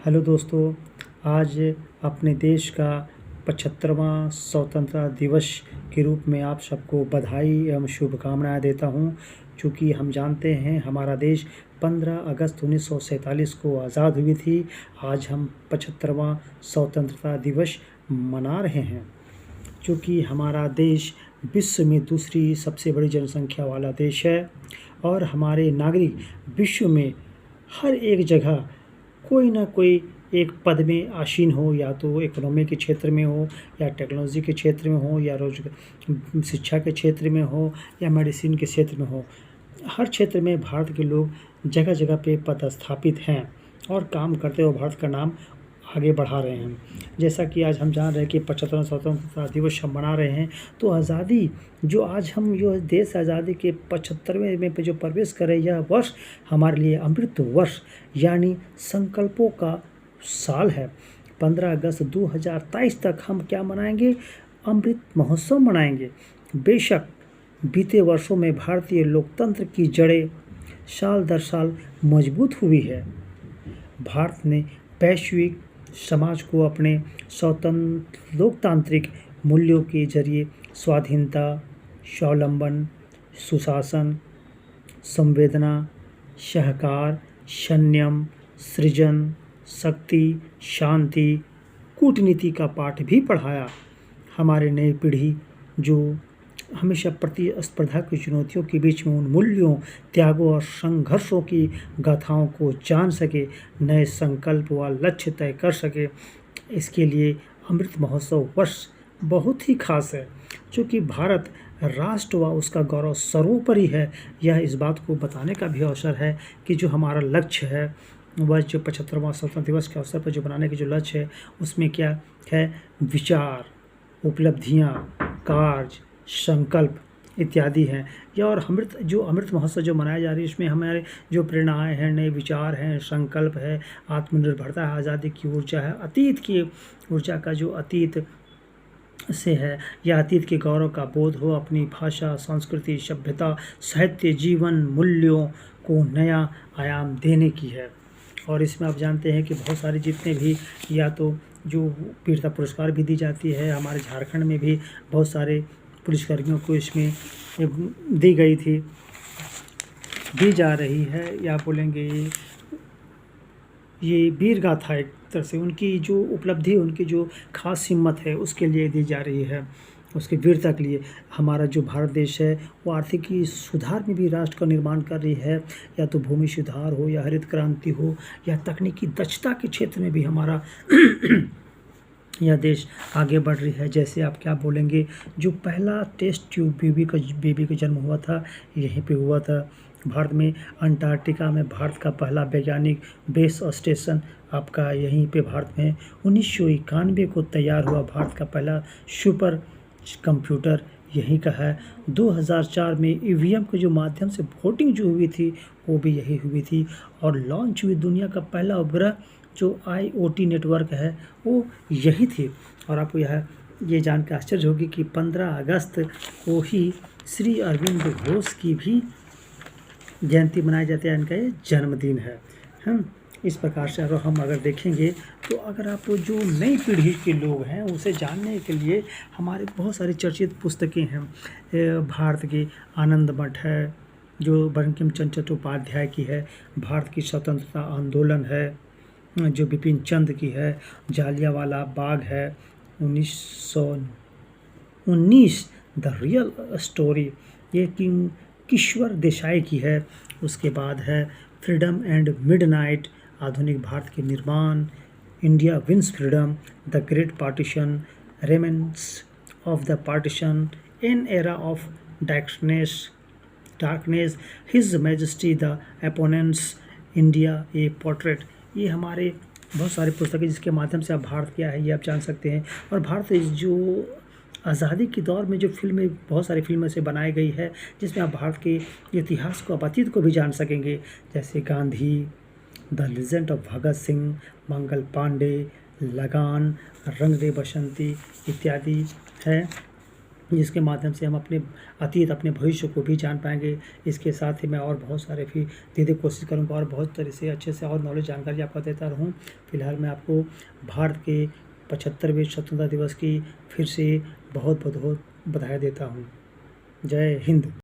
Hello दोस्तों, आज अपने देश का 75वां स्वतंत्रता दिवस के रूप में आप सबको बधाई एवं शुभकामनाएं देता हूं। चूँकि हम जानते हैं हमारा देश 15 अगस्त 1947 को आज़ाद हुई थी। आज हम 75वां स्वतंत्रता दिवस मना रहे हैं। चूँकि हमारा देश विश्व में दूसरी सबसे बड़ी जनसंख्या वाला देश है और हमारे नागरिक विश्व में हर एक जगह कोई ना कोई एक पद में आसीन हो, या तो इकोनॉमी के क्षेत्र में हो, या टेक्नोलॉजी के क्षेत्र में हो, या शिक्षा के क्षेत्र में हो, या मेडिसिन के क्षेत्र में हो। हर क्षेत्र में भारत के लोग जगह जगह पे पदस्थापित हैं और काम करते हुए भारत का नाम आगे बढ़ा रहे हैं। जैसा कि आज हम जान रहे हैं कि 75वां स्वतंत्रता दिवस हम मना रहे हैं, तो आज़ादी जो आज हम जो देश आज़ादी के 75वें में पे जो प्रवेश करे, यह वर्ष हमारे लिए अमृत वर्ष यानी संकल्पों का साल है। 15 अगस्त 2023 तक हम क्या मनाएंगे? अमृत महोत्सव मनाएंगे। बेशक बीते वर्षों में भारतीय लोकतंत्र की जड़ें साल दर साल मजबूत हुई है। भारत ने वैश्विक समाज को अपने स्वतंत्र लोकतांत्रिक मूल्यों के जरिए स्वाधीनता, स्वावलंबन, सुशासन, संवेदना, सहकार, संयम, सृजन, शक्ति, शांति, कूटनीति का पाठ भी पढ़ाया। हमारी नई पीढ़ी जो हमेशा प्रतिस्पर्धा की चुनौतियों के बीच में उन मूल्यों, त्यागों और संघर्षों की गाथाओं को जान सके, नए संकल्प व लक्ष्य तय कर सके, इसके लिए अमृत महोत्सव वर्ष बहुत ही खास है। क्योंकि भारत राष्ट्र व उसका गौरव सर्वोपरि है। यह इस बात को बताने का भी अवसर है कि जो हमारा लक्ष्य है, वह जो 75वां स्वतंत्रता दिवस के अवसर पर जो बनाने की जो लक्ष्य है, उसमें क्या है? विचार, उपलब्धियाँ, कार्य, संकल्प इत्यादि हैं। यह और अमृत महोत्सव जो मनाया जा रही है, इसमें हमारे जो प्रेरणाएँ हैं, नए विचार हैं, संकल्प है, आत्मनिर्भरता है, आज़ादी की ऊर्जा है, अतीत की ऊर्जा का जो अतीत से है, या अतीत के गौरव का बोध हो, अपनी भाषा, संस्कृति, सभ्यता, साहित्य, जीवन मूल्यों को नया आयाम देने की है। और इसमें आप जानते हैं कि बहुत सारे जितने भी, या तो जो वीरता पुरस्कार भी दी जाती है, हमारे झारखंड में भी बहुत सारे पुलिसकर्मियों को इसमें दी गई थी, दी जा रही है, या बोलेंगे ये वीर गाथा एक तरह से उनकी जो उपलब्धि, उनकी जो खास हिम्मत है, उसके लिए दी जा रही है, उसकी वीरता के लिए। हमारा जो भारत देश है वो आर्थिकी सुधार में भी राष्ट्र का निर्माण कर रही है, या तो भूमि सुधार हो, या हरित क्रांति हो, या तकनीकी दक्षता के क्षेत्र में भी हमारा यह देश आगे बढ़ रही है। जैसे आप क्या बोलेंगे, जो पहला टेस्ट ट्यूब बेबी का जन्म हुआ था, यहीं पे हुआ था भारत में। अंटार्कटिका में भारत का पहला वैज्ञानिक बेस स्टेशन आपका यहीं पे भारत में 1991 को तैयार हुआ। भारत का पहला सुपर कंप्यूटर यहीं का है। 2004 में ईवीएम के जो माध्यम से वोटिंग जो हुई थी, वो भी यही हुई थी। और लॉन्च हुई दुनिया का पहला उपग्रह जो IoT नेटवर्क है, वो यही थी। और आपको ये जान के आश्चर्य होगी कि 15 अगस्त को ही श्री अरविंद घोष की भी जयंती मनाई जाती है, इनका ये जन्मदिन है। हम इस प्रकार से अगर देखेंगे, तो अगर आप जो नई पीढ़ी के लोग हैं, उसे जानने के लिए हमारे बहुत सारी चर्चित पुस्तकें हैं। भारत की आनंद मठ है, जो बंकिम चंद्र चट्टोपाध्याय की है। भारत की स्वतंत्रता आंदोलन है, जो बिपिन चंद्र की है। जालियांवाला बाग है, 1919 द रियल स्टोरी, ये किश्वर देसाई की है। उसके बाद है फ्रीडम एंड मिडनाइट, आधुनिक भारत के निर्माण, India wins freedom, the great partition, remains of the partition, an era of darkness, his majesty the opponents, India a portrait. ये हमारे बहुत सारे पुस्तकें जिसके माध्यम से आप भारत क्या है ये आप जान सकते हैं। और भारत जो आज़ादी के दौर में जो फिल्में, बहुत सारी फिल्में से बनाई गई है, जिसमें आप भारत के इतिहास को, अतीत को भी जान सकेंगे। जैसे Gandhi, the legend of Bhagat Singh, Mangal Pandey, लगान, रंग दे बसंती इत्यादि है। जिसके माध्यम से हम अपने अतीत, अपने भविष्य को भी जान पाएँगे। इसके साथ ही मैं और बहुत सारे फिर धीरे कोशिश करूँगा और बहुत तरह से अच्छे से और नॉलेज जानकारी आपको देता रहूँ। फिलहाल मैं आपको भारत के 75वें स्वतंत्रता दिवस की फिर से बहुत-बहुत बधाई देता हूँ। जय हिंद।